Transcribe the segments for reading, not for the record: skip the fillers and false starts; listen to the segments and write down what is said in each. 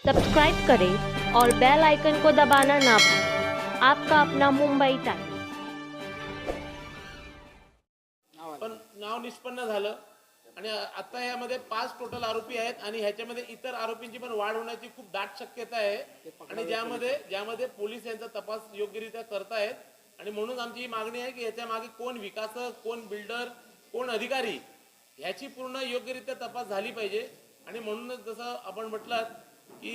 Subscribe करें और bell icon को दबाना ना भूलें। आपका अपना मुंबई टाइम्स। पण नाव निष्पन्न झालं आणि आता यामध्ये 5 टोटल आरोपी आहेत आणि ह्याच्यामध्ये इतर आरोपींची पण वाढ होण्याची खूप दाट शक्यता आहे आणि ज्यामध्ये पोलीस यांचा तपास योग्यरित्या करतायत आणि म्हणून आमची ही मागणी आहे की याच्या मागे कोण विकासक, कोण बिल्डर, कोण अधिकारी ह्याची पूर्ण योग्यरित्या तपास झाली पाहिजे आणि म्हणूनच जसं आपण म्हटलं की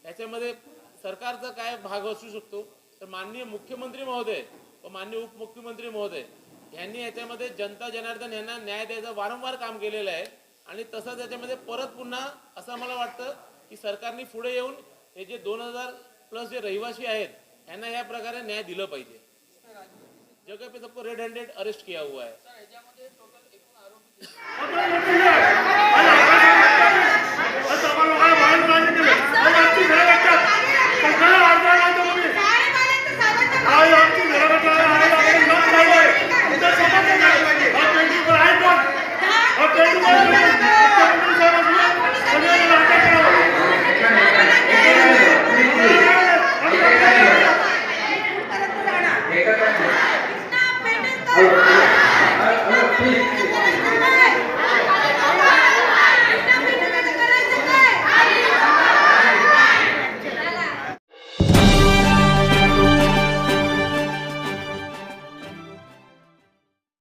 ह्याच्यामध्ये सरकारचा काय भाग असू शकतो तर माननीय मुख्यमंत्री महोदय व माननीय उपमुख्यमंत्री महोदय यांनी याच्यामध्ये जनता जनार्दन यांना न्याय द्यायचं वारंवार काम केलेलं आहे आणि तसंच याच्यामध्ये परत पुन्हा असं मला वाटतं की सरकारने पुढे येऊन हे जे 2000+ जे रहिवासी आहेत यांना या प्रकारे न्याय दिलं पाहिजे। जगह पे सबको रेड हैंडेड अरेस्ट किया हुआ है।